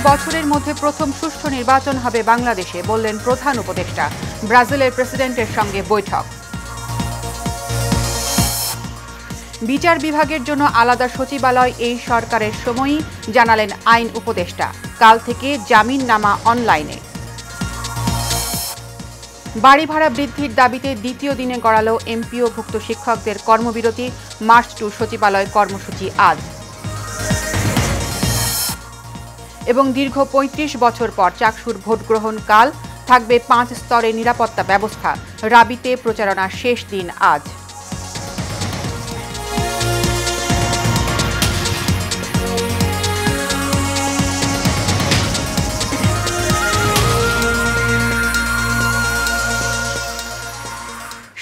বছরের মধ্যে প্রথম সুষ্ঠু নির্বাচন হবে বাংলাদেশে, বললেন প্রধান উপদেষ্টা। ব্রাজিলের প্রেসিডেন্টের সঙ্গে বৈঠক। বিচার বিভাগের জন্য আলাদা সচিবালয় এই সরকারের সময়ই, জানালেন আইন উপদেষ্টা। কাল থেকে জামিননামা অনলাইনে। বাড়ি ভাড়া বৃদ্ধির দাবিতে দ্বিতীয় দিনে গড়ালো এমপিওভুক্ত শিক্ষকদের কর্মবিরতি। মার্চ টু সচিবালয় কর্মসূচি আজ। এবং দীর্ঘ ৩৫ বছর পর চাকসুর ভোটগ্রহণ কাল, থাকবে ৫ স্তরে নিরাপত্তা ব্যবস্থা। রাবিতে প্রচারণার শেষ দিন আজ।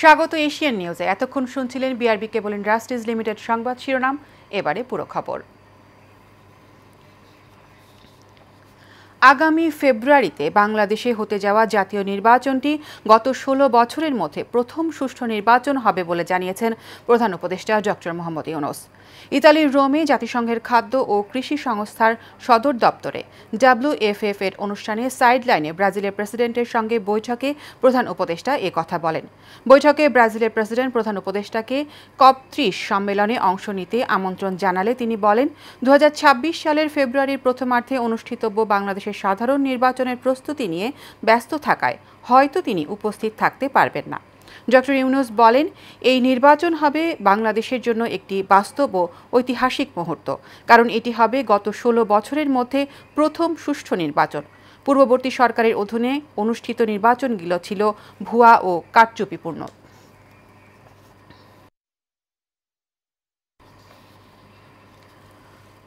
স্বাগত এশিয়ান নিউজে। এতক্ষণ শুনছিলেন বিআরবি কেবল ইন্ডাস্ট্রিজ লিমিটেড সংবাদ শিরোনাম। এবারে পুরো খবর। আগামী ফেব্রুয়ারিতে বাংলাদেশে হতে যাওয়া জাতীয় নির্বাচনটি গত ১৬ বছরের মধ্যে প্রথম সুষ্ঠু নির্বাচন হবে বলে জানিয়েছেন প্রধান উপদেষ্টা ডক্টর মোহাম্মদ ইউনূস। ইতালির রোমে জাতিসংঘের খাদ্য ও কৃষি সংস্থার সদর দপ্তরে WFF এর অনুষ্ঠানে সাইডলাইনে ব্রাজিলের প্রেসিডেন্টের সঙ্গে বৈঠকে প্রধান উপদেষ্টা এ কথা বলেন। বৈঠকে ব্রাজিলের প্রেসিডেন্ট প্রধান উপদেষ্টাকে COP30 সম্মেলনে অংশ নিতে আমন্ত্রণ জানালে তিনি বলেন, ২০২৬ সালের ফেব্রুয়ারির প্রথমার্ধে অনুষ্ঠিতব্য বাংলাদেশের সাধারণ নির্বাচনের প্রস্তুতি নিয়ে ব্যস্ত থাকায় হয়তো তিনি উপস্থিত থাকতে পারবেন না। ডক্টর ইউনূস বলেন, এই নির্বাচন হবে বাংলাদেশের জন্য একটি বাস্তব ও ঐতিহাসিক মুহূর্ত, কারণ এটি হবে গত ১৬ বছরের মধ্যে প্রথম সুষ্ঠু নির্বাচন। পূর্ববর্তী সরকারের অধীনে অনুষ্ঠিত নির্বাচনগুলো ছিল ভুয়া ও কারচুপিপূর্ণ।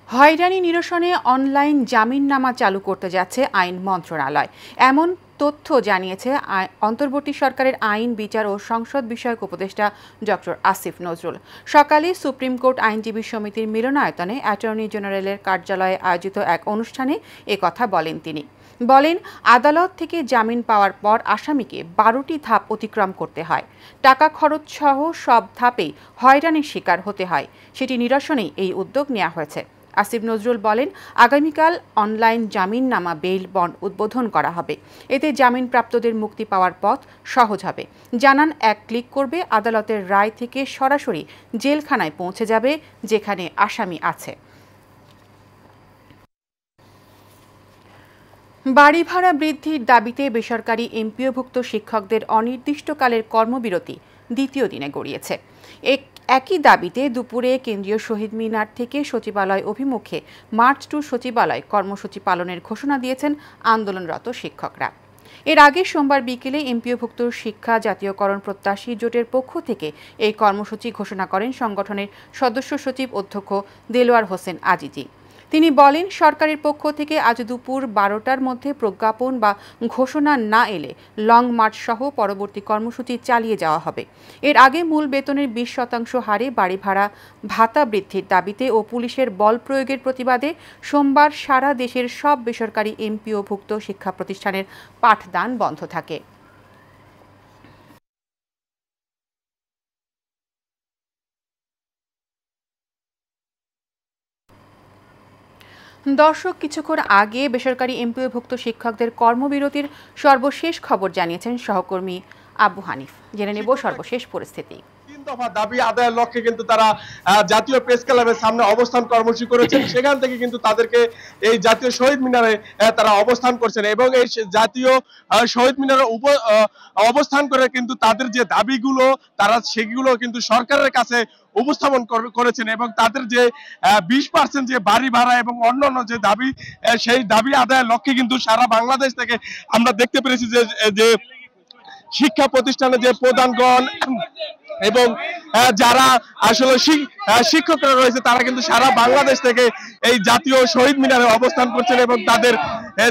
হয়রানি নিরসনে অনলাইন জামিননামা চালু করতে যাচ্ছে আইন মন্ত্রণালয়, এমন তথ্য জানিয়েছে অন্তর্বর্তী সরকারের আইন, বিচার ও সংসদ বিষয়ক উপদেষ্টা ডক্টর আসিফ নজরুল। সকালে সুপ্রিম কোর্ট আইনজীবী সমিতির মিলনায়তনে অ্যাটর্নি জেনারেলের কার্যালয়ে আয়োজিত এক অনুষ্ঠানে একথা বলেন তিনি। বলেন, আদালত থেকে জামিন পাওয়ার পর আসামিকে ১২টি ধাপ অতিক্রম করতে হয়। টাকা খরচ সহ সব ধাপেই হয়রানির শিকার হতে হয়। সেটি নিরসনেই এই উদ্যোগ নেওয়া হয়েছে। আসিফ নজরুল বলেন, আগামীকাল অনলাইন জামিননামা বেইল বন্ড উদ্বোধন করা হবে। এতে জামিনপ্রাপ্তদের মুক্তি পাওয়ার পথ সহজ হবে। জানান, এক ক্লিক করবে আদালতের রায় থেকে সরাসরি জেলখানায় পৌঁছে যাবে যেখানে আসামি আছে। বাড়ি ভাড়া বৃদ্ধির দাবিতে বেসরকারি এমপিওভুক্ত শিক্ষকদের অনির্দিষ্টকালের কর্মবিরতি দ্বিতীয় দিনে গড়িয়েছে। একই দাবিতে দুপুরে কেন্দ্রীয় শহীদ মিনার থেকে সচিবালয় অভিমুখে মার্চ টু সচিবালয় কর্মসূচি পালনের ঘোষণা দিয়েছেন আন্দোলনরত শিক্ষকরা। এর আগে সোমবার বিকেলে এমপিওভুক্ত শিক্ষা জাতীয়করণ প্রত্যাশী জোটের পক্ষ থেকে এই কর্মসূচি ঘোষণা করেন সংগঠনের সদস্য সচিব অধ্যক্ষ দেলোয়ার হোসেন আজিজি। তিনি বলেন, সরকারের পক্ষ থেকে আজ দুপুর ১২টার মধ্যে প্রজ্ঞাপন বা ঘোষণা না এলে লং মার্চ সহ পরবর্তী কর্মসূচি চালিয়ে যাওয়া হবে। এর আগে মূল বেতনের ২০% হারে বাড়ি ভাড়া ভাতা বৃদ্ধির দাবিতে ও পুলিশের বল প্রয়োগের প্রতিবাদে সোমবার সারা দেশের সব বেসরকারি এমপিওভুক্ত শিক্ষা প্রতিষ্ঠানের পাঠদান বন্ধ থাকে। দর্শক, কিছুক্ষণ আগে বেসরকারি এমপিওভুক্ত শিক্ষকদের কর্মবিরতির সর্বশেষ খবর জানিয়েছেন সহকর্মী আবু হানিফ। জেনে নেব সর্বশেষ পরিস্থিতি। ৩ দফা দাবি আদায়ের লক্ষ্যে কিন্তু তারা জাতীয় প্রেস ক্লাবের সামনে অবস্থান কর্মসূচি করেছেন। সেখান থেকে কিন্তু তাদেরকে এই জাতীয় শহীদ মিনারে তারা অবস্থান করছেন এবং এই জাতীয় শহীদ মিনারে অবস্থান করে কিন্তু তাদের যে দাবিগুলো তারা সেগুলো কিন্তু সরকারের কাছে উপস্থাপন করেছেন এবং তাদের যে 20% যে বাড়ি ভাড়া এবং অন্যান্য যে দাবি, সেই দাবি আদায়ের লক্ষ্যে কিন্তু সারা বাংলাদেশ থেকে আমরা দেখতে পেরেছি যে শিক্ষা প্রতিষ্ঠানে যে প্রধানগণ এবং যারা আসলে শিক্ষকরা রয়েছে তারা কিন্তু সারা বাংলাদেশ থেকে এই জাতীয় শহীদ মিনারে অবস্থান করছেন এবং তাদের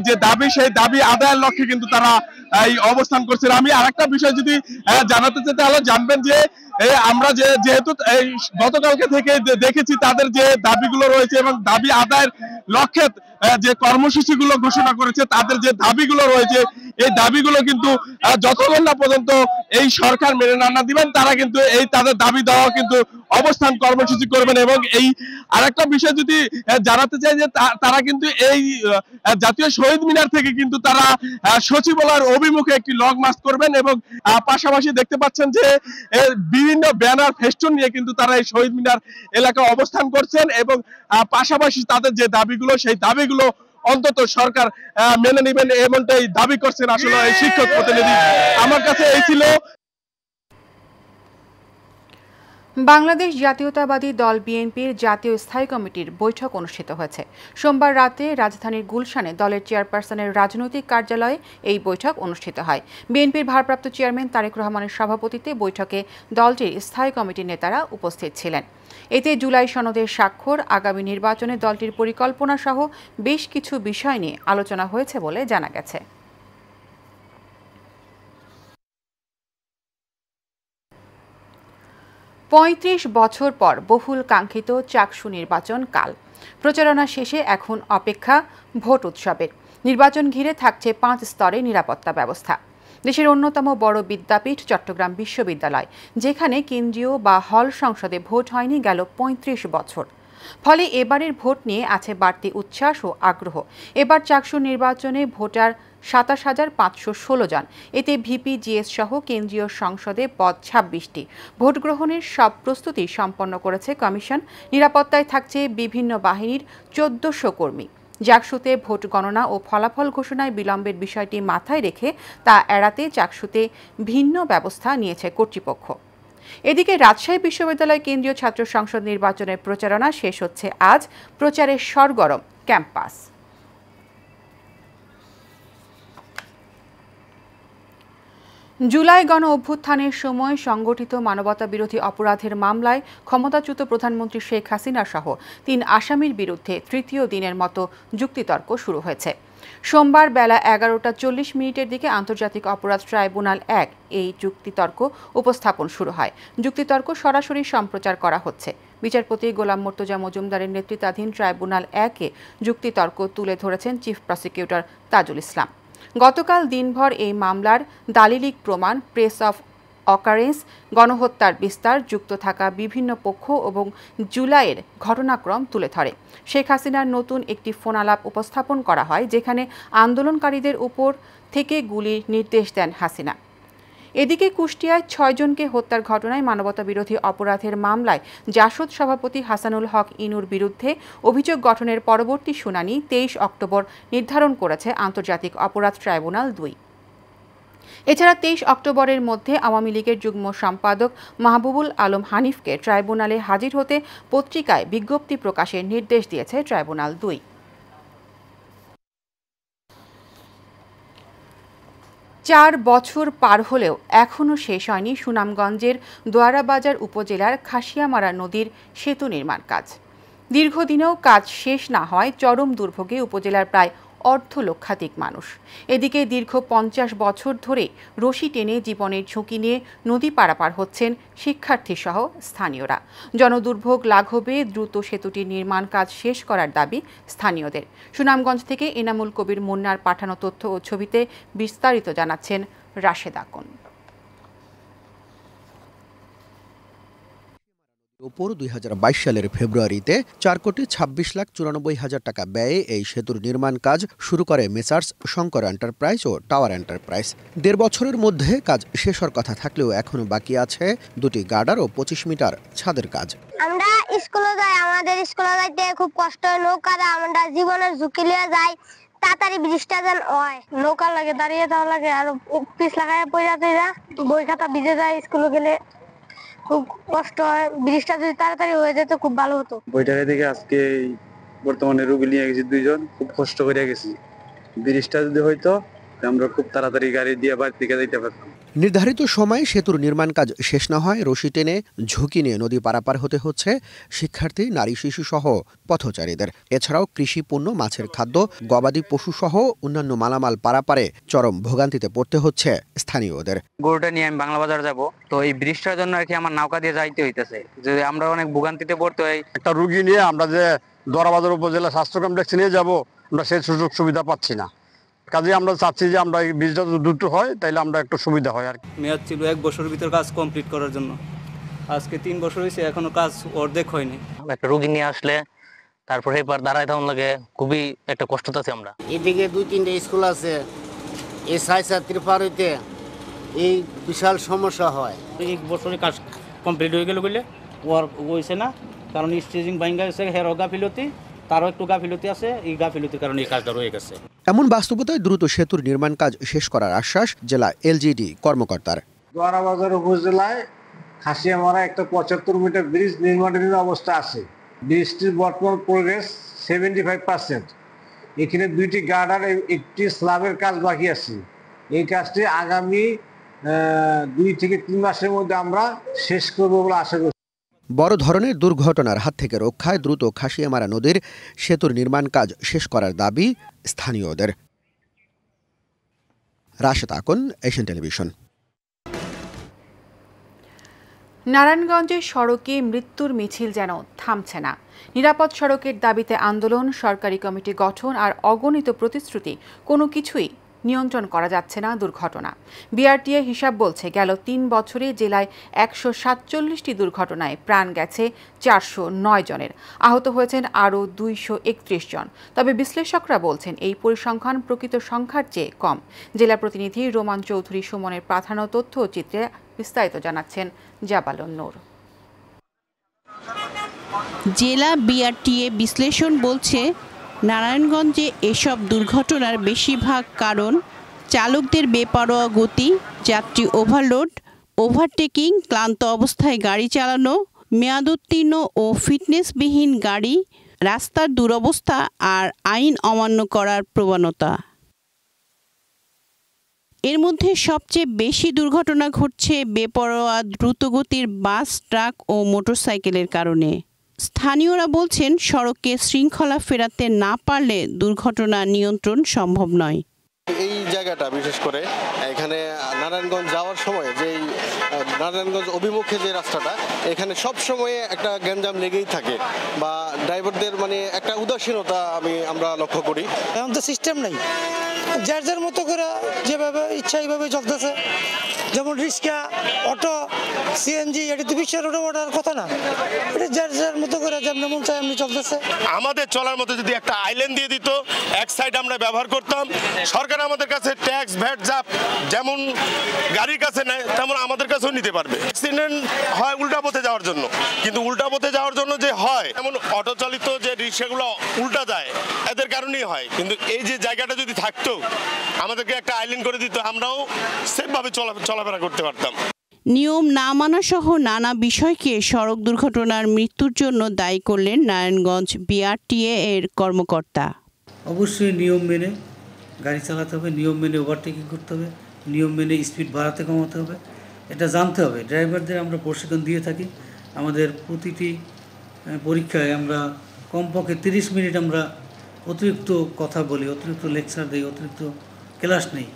যে দাবি সেই দাবি আদায়ের লক্ষ্যে কিন্তু তারা এই অবস্থান করছেন। আমি আরেকটা বিষয় যদি জানাতে চাই তাহলে জানবেন যে আমরা যেহেতু এই গতকালকে থেকে দেখেছি তাদের যে দাবিগুলো রয়েছে এবং দাবি আদায়ের লক্ষ্যে যে কর্মসূচিগুলো ঘোষণা করেছে, তাদের যে দাবিগুলো রয়েছে এই দাবিগুলো কিন্তু যতক্ষণ না পর্যন্ত এই সরকার মেনে না দিবেন তারা কিন্তু এই তাদের দাবি দেওয়া কিন্তু অবস্থান কর্মসূচি করবেন। এবং এই আরেকটা বিষয় যদি জানাতে চাই যে তারা কিন্তু এই জাতীয় শহীদ মিনার থেকে কিন্তু তারা সচিবালয়ের অভিমুখে একটি লং মার্চ করবেন এবং পাশাপাশি দেখতে পাচ্ছেন যে বিভিন্ন ব্যানার ফেস্টুন নিয়ে কিন্তু তারা এই শহীদ মিনার এলাকায় অবস্থান করছেন এবং পাশাপাশি তাদের যে দাবিগুলো সেই দাবিগুলো অন্তত সরকার মেনে নেবেন এমনটাই দাবি করছেন আসলে এই শিক্ষক প্রতিনিধি। আমার কাছে এই ছিল। বাংলাদেশ জাতীয়তাবাদী দল বিএনপির জাতীয় স্থায়ী কমিটির বৈঠক অনুষ্ঠিত হয়েছে। সোমবার রাতে রাজধানীর গুলশানে দলের চেয়ারপারসনের রাজনৈতিক কার্যালয়ে এই বৈঠক অনুষ্ঠিত হয়। বিএনপির ভারপ্রাপ্ত চেয়ারম্যান তারেক রহমানের সভাপতিত্বে বৈঠকে দলটির স্থায়ী কমিটির নেতারা উপস্থিত ছিলেন। এতে জুলাই সনদের স্বাক্ষর, আগামী নির্বাচনে দলটির পরিকল্পনা সহ বেশ কিছু বিষয় নিয়ে আলোচনা হয়েছে বলে জানা গেছে। পঁয়ত্রিশ বছর পর বহুল কাঙ্ক্ষিত চাকসু নির্বাচন কাল। প্রচারণা শেষে এখন অপেক্ষা ভোট উৎসবের। নির্বাচন ঘিরে থাকছে 5 স্তরে নিরাপত্তা ব্যবস্থা। দেশের অন্যতম বড় বিদ্যাপীঠ চট্টগ্রাম বিশ্ববিদ্যালয়, যেখানে কেন্দ্রীয় বা হল সংসদে ভোট হয়নি গেল 35 বছর। ফলে এবারের ভোট নিয়ে আছে বাড়তি উচ্ছ্বাস ও আগ্রহ। এবার চাকসু নির্বাচনে ভোটার 27,516 জন। এতে ভিপি, জিএস সহ কেন্দ্রীয় সংসদে পদ 26টি। ভোট গ্রহণের সব প্রস্তুতি সম্পন্ন করেছে কমিশন। নিরাপত্তায় থাকছে বিভিন্ন বাহিনীর 1400 কর্মী। চাকসুতে ভোট গণনা ও ফলাফল ঘোষণায় বিলম্বের বিষয়টি মাথায় রেখে তা এড়াতে চাকসুতে ভিন্ন ব্যবস্থা নিয়েছে কর্তৃপক্ষ। এদিকে রাজশাহী বিশ্ববিদ্যালয় কেন্দ্রীয় ছাত্র সংসদ নির্বাচনের প্রচারণা শেষ হচ্ছে আজ। প্রচারের সরগরম ক্যাম্পাস। জুলাই গণ অভ্যুত্থানের সময় সংগঠিত মানবতা বিরোধী অপরাধের মামলায় ক্ষমতাচ্যুত প্রধানমন্ত্রী শেখ হাসিনা সহ 3 আসামির বিরুদ্ধে তৃতীয় দিনের মতো যুক্তিতর্ক শুরু হয়েছে। সোমবার বেলা 11:40 দিকে আন্তর্জাতিক অপরাধ ট্রাইব্যুনাল 1 এই যুক্তিতর্ক উপস্থাপন শুরু হয়। যুক্তিতর্ক সরাসরি সম্প্রচার করা হচ্ছে। বিচারপতি গোলাম মর্তুজা মজুমদারের নেতৃত্বাধীন ট্রাইব্যুনাল 1-এ যুক্তিতর্ক তুলে ধরেছেন চিফ প্রসিকিউটর তাজুল ইসলাম। গতকাল দিনভর এই মামলার দালিলিক প্রমাণ, প্রেস অফ অকারেন্স, গণহত্যার বিস্তার, যুক্ত থাকা বিভিন্ন পক্ষ এবং জুলাইয়ের ঘটনাক্রম তুলে ধরে। শেখ হাসিনার নতুন একটি ফোনালাপ উপস্থাপন করা হয়, যেখানে আন্দোলনকারীদের উপর থেকে গুলির নির্দেশ দেন হাসিনা। এদিকে কুষ্টিয়ায় 6 জনকে হত্যার ঘটনায় মানবতাবিরোধী অপরাধের মামলায় জাসদ সভাপতি হাসানুল হক ইনুর বিরুদ্ধে অভিযোগ গঠনের পরবর্তী শুনানি 23 অক্টোবর নির্ধারণ করেছে আন্তর্জাতিক অপরাধ ট্রাইব্যুনাল 2। এছাড়া 23 অক্টোবরের মধ্যে আওয়ামী লীগের যুগ্ম সম্পাদক মাহবুবুল আলম হানিফকে ট্রাইব্যুনালে হাজির হতে পত্রিকায় বিজ্ঞপ্তি প্রকাশের নির্দেশ দিয়েছে ট্রাইব্যুনাল 2। 4 বছর পার হলেও এখনও শেষ হয়নি সুনামগঞ্জের দোয়ারাবাজার উপজেলার খাসিয়ামারা নদীর সেতু নির্মাণ কাজ। দীর্ঘদিনেও কাজ শেষ না হয় চরম দুর্ভোগে উপজেলার প্রায় অর্ধলক্ষাধিক মানুষ। এদিকে দীর্ঘ 50 বছর ধরে রশি টেনে জীবনের ঝুঁকি নিয়ে নদী পারাপার হচ্ছেন শিক্ষার্থীসহ স্থানীয়রা। জনদুর্ভোগ লাঘবে দ্রুত সেতুটির নির্মাণ কাজ শেষ করার দাবি স্থানীয়দের। সুনামগঞ্জ থেকে এনামুল কবির মুন্নার পাঠানো তথ্য ও ছবিতে বিস্তারিত জানাচ্ছেন রাশেদ আকুন। উপর 2022 সালের ফেব্রুয়ারিতে 4,26,94,000 টাকা ব্যয়ে এই সেতুর নির্মাণ কাজ শুরু করে মেসার্স শঙ্কর এন্টারপ্রাইজ ও টাওয়ার এন্টারপ্রাইজ। 1.5 বছরের মধ্যে কাজ শেষ হওয়ার কথা থাকলেও এখনো বাকি আছে 2টি গার্ডার ও 25 মিটার ছাদের কাজ। আমরা স্কুলে যাই, আমাদের স্কুলে যাইতে খুব কষ্ট হয়। নৌকাটা আমরা জীবনের ঝুঁকি নিয়ে যাই, তাড়াতাড়ি বৃষ্টিটা যেন হয়। নৌকা লাগে, দাঁড়িয়ে যাওয়া লাগে, আর পিস লাগায় পড়া যায়, বই খাতা ভিজে যায়। স্কুলে গেলে খুব কষ্ট হয়। বৃষ্টিটা যদি তাড়াতাড়ি হয়ে যেত খুব ভালো হতো। বইটাকে দেখে আজকে বর্তমানে রোগী নিয়ে গেছি 2 জন, খুব কষ্ট করে গেছি। বৃষ্টিটা যদি হইতো আমরা খুব তাড়াতাড়ি গাড়ি দিয়ে বাড়ি থেকে যেতে পারতাম। নির্ধারিত সময়ে সেতুর নির্মাণ কাজ শেষ না হয় রশি টেনে ঝুঁকি নিয়ে নদী পারাপার হতে হচ্ছে শিক্ষার্থী, নারী, শিশু সহ পথচারীদের। এছাড়াও কৃষি পণ্য, মাছের খাদ্য, গবাদি পশু সহ অন্যান্য মালামাল পারাপারে চরম ভোগান্তিতে পড়তে হচ্ছে স্থানীয়দের। গরুটা নিয়ে আমি বাংলা বাজার যাব, তো এই বৃষ্টির জন্য আর কি আমার নৌকা দিয়ে যাইতে হইতেছে, যে আমরা অনেক ভোগান্তিতে পড়তে হয়। একটা রুগী নিয়ে আমরা যে দোয়ারাবাজার উপজেলা স্বাস্থ্য কমপ্লেক্সে নিয়ে যাব, আমরা সেই সুযোগ সুবিধা পাচ্ছি না। কাজে আমরা চাচ্ছি যে আমরা এই বীজটা যদি দ্রুত হয় তাহলে আমরা একটু সুবিধা হয় আর মেয়াদ ছিল 1 বছরের ভিতর কাজ কমপ্লিট করার জন্য, আজকে 3 বছর হয়েছে এখনো কাজ অর্ধেক হয়নি। একটা রোগী নিয়ে আসলে তারপরে এবার দাঁড়ায় তখন লাগে খুবই একটা কষ্টতে আছি আমরা। এদিকে 2-3টে স্কুল আছে, এই ছাত্রী পার হইতে এই বিশাল সমস্যা হয়। এই বছরে কাজ কমপ্লিট হয়ে গেল বলে ওয়ার্ক হয়েছে না, কারণ স্টেজিং ভাঙ্গা গেছে, হেরো গাফিলতি, তারও একটু গাফিলতি আছে, এই গাফিলতির কারণে এই কাজটা রয়ে গেছে। এমন বাস্তবতায় দ্রুত সেতুর নির্মাণ কাজ শেষ করার আশ্বাস জেলা এলজিডি কর্মকর্তার। দোয়ারাবাজার উপজেলায় খাসিয়ামারা একটা 75 মিটার ব্রিজ নির্মাণের অবস্থা আছে। ব্রিজটির বর্তমান প্রোগ্রেস 75%। এখানে 2টি গার্ডার, একটি স্ল্যাবের কাজ বাকি আছে। এই কাজটি আগামী 2 থেকে 3 মাসের মধ্যে আমরা শেষ করব বলে আশা করছি। বড় ধরনের দুর্ঘটনার হাত থেকে রক্ষায় দ্রুত খাসিয়ামারা নদীর সেতুর নির্মাণ কাজ শেষ করার দাবি স্থানীয়দের। Rashed Akon, Asian television. নারায়ণগঞ্জের সড়কে মৃত্যুর মিছিল যেন থামছে না। নিরাপদ সড়কের দাবিতে আন্দোলন, সরকারি কমিটি গঠন আর অগণিত প্রতিশ্রুতি, কোনো কিছুই নিয়ন্ত্রণ করা যাচ্ছে না দুর্ঘটনা। বিআরটিএ হিসাব বলছে গেল 3 বছরে জেলায় 147টি দুর্ঘটনায় প্রাণ গেছে 409 জনের, আহত হয়েছেন আরও 231 জন। তবে বিশ্লেষকরা বলছেন এই পরিসংখ্যান প্রকৃত সংখ্যার চেয়ে কম। জেলা প্রতিনিধি রোমান চৌধুরী সুমনের পাঠানো তথ্য ও চিত্রে বিস্তারিত জানাচ্ছেন জাবালুন নূর। জেলা বিআরটিএ বিশ্লেষণ বলছে নারায়ণগঞ্জে এসব দুর্ঘটনার বেশিরভাগ কারণ চালকদের বেপরোয়া গতি, যাত্রী ওভারলোড, ওভারটেকিং, ক্লান্ত অবস্থায় গাড়ি চালানো, মেয়াদোত্তীর্ণ ও ফিটনেসবিহীন গাড়ি, রাস্তার দুরবস্থা আর আইন অমান্য করার প্রবণতা। এর মধ্যে সবচেয়ে বেশি দুর্ঘটনা ঘটছে বেপরোয়া দ্রুতগতির বাস, ট্রাক ও মোটরসাইকেলের কারণে। স্থানীয়রা বলছেন সড়কে শৃঙ্খলা ফেরাতে না পারলে দুর্ঘটনা নিয়ন্ত্রণ সম্ভব নয়। এই জায়গাটা বিশেষ করে এখানে নারায়ণগঞ্জ যাওয়ার সময় যে নারায়ণগঞ্জ অভিমুখে যে রাস্তাটা, এখানে সব সময় একটা গ্যাঞ্জাম লেগেই থাকে বা ড্রাইভারদের মানে একটা উদাসীনতা আমরা লক্ষ্য করি। এখন তো সিস্টেম নাই, যার যার মতো করে যেভাবে ইচ্ছা এইভাবে চলতেছে। যেমন রিক্সা, অটো, সিএনজি, এটা তো বিশ্বের রোডে ওঠার কথা না, এটা যার যার মতো করে যেমন মন চায় এমনি চলতেছে। আমাদের চলার মতো যদি একটা আইল্যান্ড দিয়ে দিত, এক সাইড আমরা ব্যবহার করতাম, সরকার আমাদের কাছে ট্যাক্স ভ্যাট যেমন গাড়ির কাছে নেয় তেমন আমাদের কাছেও নিতে পারবে। অ্যাক্সিডেন্ট হয় উল্টা পথে যাওয়ার জন্য, কিন্তু উল্টা পথে যাওয়ার জন্য যে হয় এমন অটো চালিত যে রিক্সাগুলো উল্টা যায় এদের কারণেই হয়। কিন্তু এই যে জায়গাটা যদি থাকতো, আমাদেরকে একটা আইল্যান্ড করে দিত, আমরাও সেফভাবে চলাফেরা করতে পারতাম। নিয়ম না মানা সহ নানা বিষয়কে সড়ক দুর্ঘটনার মৃত্যুর জন্য দায়ী করলেন নারায়ণগঞ্জ বিআরটিএ এর কর্মকর্তা। অবশ্যই নিয়ম মেনে গাড়ি চালাতে হবে, নিয়ম মেনে ওভারটেকিং করতে হবে, নিয়ম মেনে স্পিড বাড়াতে কমাতে হবে, এটা জানতে হবে। ড্রাইভারদের আমরা প্রশিক্ষণ দিয়ে থাকি। আমাদের প্রতিটি পরীক্ষায় আমরা কমপক্ষে 30 মিনিট আমরা অতিরিক্ত কথা বলি, অতিরিক্ত লেকচার দিই, অতিরিক্ত ক্লাস নেই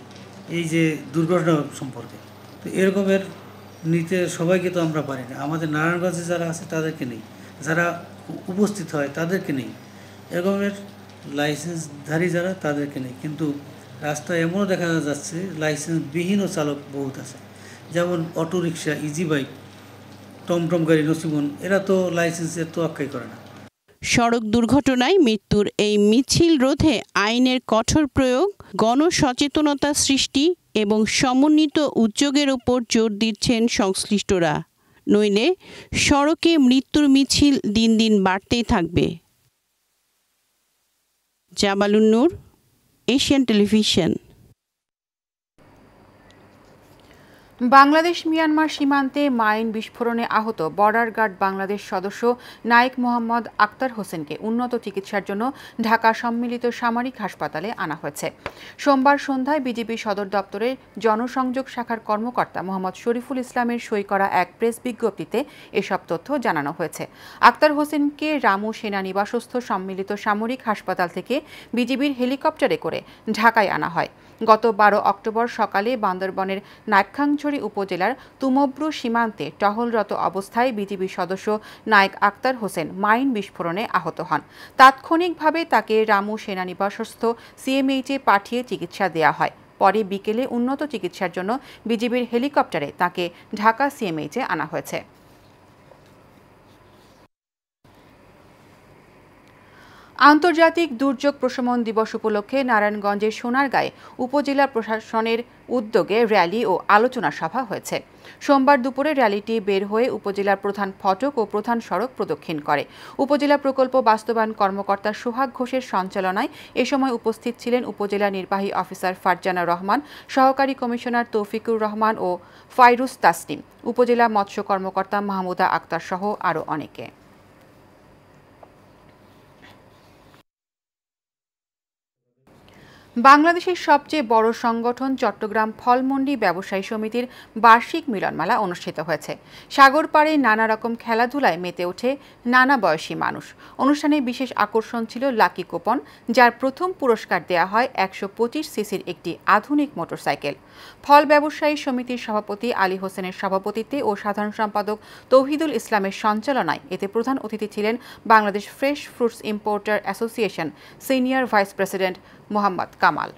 এই যে দুর্ঘটনা সম্পর্কে। তো এরকমের নিতে সবাইকে তো আমরা পারি না। আমাদের নারায়ণগঞ্জে যারা আছে তাদেরকে নেই, যারা উপস্থিত হয় তাদেরকে নেই, এরকমের লাইসেন্সধারী যারা তাদেরকে নেই। কিন্তু রাস্তায় এমনও দেখা যাচ্ছে লাইসেন্সবিহীনও চালক বহুত আছে, যেমন অটো রিক্সা, ইজি বাইক, টমটম গাড়ি, নসিমন, এরা তো লাইসেন্সের তোয়াক্কাই করে না। সড়ক দুর্ঘটনায় মৃত্যুর এই মিছিল রোধে আইনের কঠোর প্রয়োগ, গণসচেতনতা সৃষ্টি এবং সমন্বিত উদ্যোগের উপর জোর দিচ্ছেন সংশ্লিষ্টরা। নইলে সড়কে মৃত্যুর মিছিল দিন দিন বাড়তেই থাকবে। জাবালুন নূর, এশিয়ান টেলিভিশন। বাংলাদেশ মিয়ানমার সীমান্তে মাইন বিস্ফোরণে আহত বর্ডার গার্ড বাংলাদেশ সদস্য নায়েক মোহাম্মদ আক্তার হোসেনকে উন্নত চিকিৎসার জন্য ঢাকা সম্মিলিত সামরিক হাসপাতালে আনা হয়েছে। সোমবার সন্ধ্যায় বিজিবি সদর দপ্তরের জনসংযোগ শাখার কর্মকর্তা মোহাম্মদ শরীফুল ইসলামের সই করা এক প্রেস বিজ্ঞপ্তিতে এসব তথ্য জানানো হয়েছে। আক্তার হোসেনকে রামু সেনানিবাসস্থ সম্মিলিত সামরিক হাসপাতাল থেকে বিজিবির হেলিকপ্টারে করে ঢাকায় আনা হয়। গত 12 অক্টোবর সকালে বান্দরবনের নাইক্ষ্যংছড়ি ফটিকছড়ি উপজেলার তুমব্রু সীমান্তে টহলরত অবস্থায় বিজিবি সদস্য নায়েক আক্তার হোসেন মাইন বিস্ফোরণে আহত হন। তাৎক্ষণিকভাবে তাকে রামু সেনানিবাসস্থ সিএমএইচে পাঠিয়ে চিকিৎসা দেওয়া হয়। পরে বিকেলে উন্নত চিকিৎসার জন্য বিজিবির হেলিকপ্টারে তাকে ঢাকা সিএমএইচে আনা হয়েছে। আন্তর্জাতিক দুর্যোগ প্রশমন দিবস উপলক্ষে নারায়ণগঞ্জের সোনারগাঁয়ে উপজেলা প্রশাসনের উদ্যোগে র্যালি ও আলোচনা সভা হয়েছে। সোমবার দুপুরে র্যালিটি বের হয়ে উপজেলার প্রধান ফটক ও প্রধান সড়ক প্রদক্ষিণ করে। উপজেলা প্রকল্প বাস্তবায়ন কর্মকর্তা সোহাগ ঘোষের সঞ্চালনায় এ সময় উপস্থিত ছিলেন উপজেলা নির্বাহী অফিসার ফারজানা রহমান, সহকারী কমিশনার তৌফিকুর রহমান ও ফাইরুজ তাসনিম, উপজেলা মৎস্য কর্মকর্তা মাহমুদা আক্তার সহ আরও অনেকে। বাংলাদেশের সবচেয়ে বড় সংগঠন চট্টগ্রাম ফলমন্ডি ব্যবসায়ী সমিতির বার্ষিক মিলনমেলা অনুষ্ঠিত হয়েছে। সাগর পাড়ে নানা রকম খেলাধুলায় মেতে ওঠে নানা বয়সী মানুষ। অনুষ্ঠানে বিশেষ আকর্ষণ ছিল লাকি কুপন, যার প্রথম পুরস্কার দেয়া হয় 125 সিসির একটি আধুনিক মোটরসাইকেল। ফল ব্যবসায়ী সমিতির সভাপতি আলী হোসেনের সভাপতিত্বে ও সাধারণ সম্পাদক তৌহিদুল ইসলামের সঞ্চালনায় এতে প্রধান অতিথি ছিলেন Bangladesh fresh fruits importer association senior vice president Mohammad Kamal.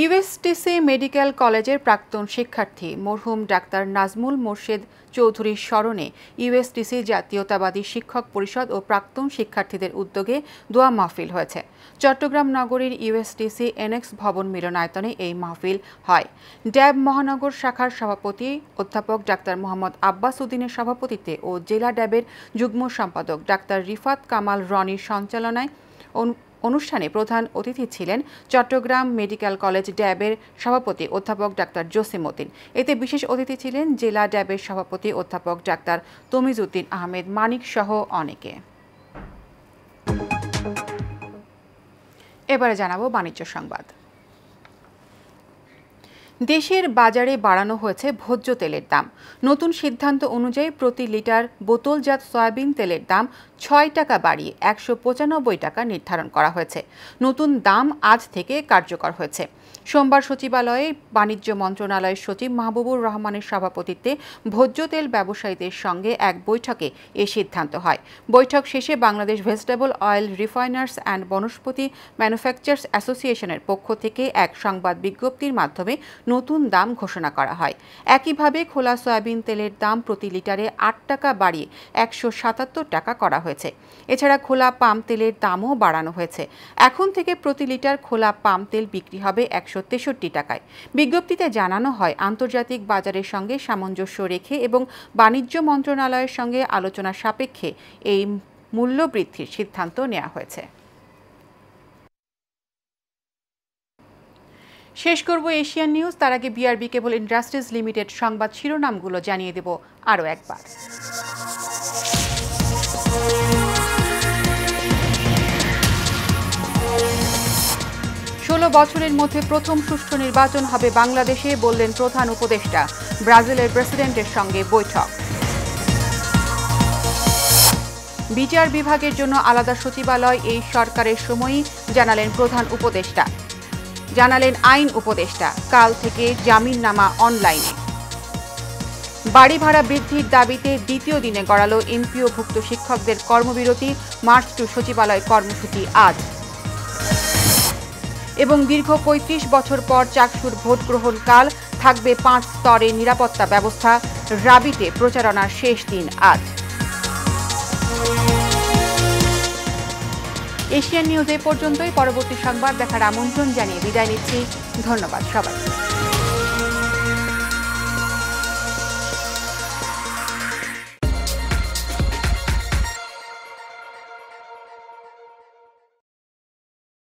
USTC medical কলেজের প্রাক্তন শিক্ষার্থী মরহুম ডাক্তার নাজমুল মোর্শেদ চৌধুরীর স্মরণে ইউএসটিসি জাতীয়তাবাদী শিক্ষক পরিষদ ও প্রাক্তন শিক্ষার্থীদের উদ্যোগে দোয়া মাহফিল হয়েছে। চট্টগ্রাম নগরীর ইউএসটিসি এনএক্স ভবন মিলনায়তনে এই মাহফিল হয়। ড্যাব মহানগর শাখার সভাপতি অধ্যাপক ডাক্তার মোহাম্মদ আব্বাস উদ্দিনের সভাপতিত্বে ও জেলা ড্যাবের যুগ্ম সম্পাদক ডাক্তার রিফাত কামাল রনির সঞ্চালনায় অনুষ্ঠানে প্রধান অতিথি ছিলেন চট্টগ্রাম মেডিকেল কলেজ ড্যাবের সভাপতি অধ্যাপক ডাক্তার জসিমউদ্দিন। এতে বিশেষ অতিথি ছিলেন জেলা ড্যাবের সভাপতি অধ্যাপক ডাক্তার তমিজউদ্দিন আহমেদ মানিক সহ অনেকে। এবারে জানাবো বাণিজ্য সংবাদ। দেশের বাজারে বাড়ানো হয়েছে ভোজ্য তেলের দাম। নতুন সিদ্ধান্ত অনুযায়ী প্রতি লিটার বোতলজাত সয়াবিন তেলের দাম 6 টাকা বাড়িয়ে 195 টাকা নির্ধারণ করা হয়েছে। নতুন দাম আজ থেকে কার্যকর হয়েছে। সোমবার সচিবালয়ে বাণিজ্য মন্ত্রণালয়ের সচিব মাহবুবুর রহমানের সভাপতিত্বে ভোজ্য তেল ব্যবসায়ীদের সঙ্গে এক বৈঠকে এ সিদ্ধান্ত হয়। বৈঠক শেষে Bangladesh vegetable oil refiners and Vanaspati manufacturers অ্যাসোসিয়েশনের পক্ষ থেকে এক সংবাদ বিজ্ঞপ্তির মাধ্যমে নতুন দাম ঘোষণা করা হয়। একইভাবে খোলা সয়াবিন তেলের দাম প্রতি লিটারে 8 টাকা বাড়িয়ে 177 টাকা করা হয়েছে। এছাড়া খোলা পাম তেলের দামও বাড়ানো হয়েছে। এখন থেকে প্রতি লিটার খোলা পাম তেল বিক্রি হবে 163 টাকায়। বিজ্ঞপ্তিতে জানানো হয়, আন্তর্জাতিক বাজারের সঙ্গে সামঞ্জস্য রেখে এবং বাণিজ্য মন্ত্রণালয়ের সঙ্গে আলোচনা সাপেক্ষে এই মূল্য বৃদ্ধির সিদ্ধান্ত নেওয়া হয়েছে। শেষ করব এশিয়ান নিউজ। তার আগে বিআরবি কেবল ইন্ডাস্ট্রিজ লিমিটেড সংবাদ শিরোনামগুলো জানিয়ে দেব আরও একবার। 16 বছরের মধ্যে প্রথম সুষ্ঠু নির্বাচন হবে বাংলাদেশে, বললেন প্রধান উপদেষ্টা। ব্রাজিলের প্রেসিডেন্টের সঙ্গে বৈঠক। বিচার বিভাগের জন্য আলাদা সচিবালয় এই সরকারের সময়ই, জানালেন প্রধান উপদেষ্টা। জানালেন আইন উপদেষ্টা, কাল থেকে জামিননামা অনলাইনে। বাড়ি ভাড়া বৃদ্ধির দাবিতে দ্বিতীয় দিনে গড়ালো এমপিওভুক্ত শিক্ষকদের কর্মবিরতি। মার্চ টু সচিবালয় কর্মসূচি আজ। এবং দীর্ঘ 35 বছর পর চাকসুর ভোট গ্রহণ কাল, থাকবে 5 স্তরের নিরাপত্তা ব্যবস্থা। রাবিতে প্রচারণার শেষ দিন আজ। এশিয়ান নিউজ এ পর্যন্তই। পরবর্তী সংবাদ দেখার আমন্ত্রণ জানিয়ে বিদায় নিচ্ছি। ধন্যবাদ সবাই।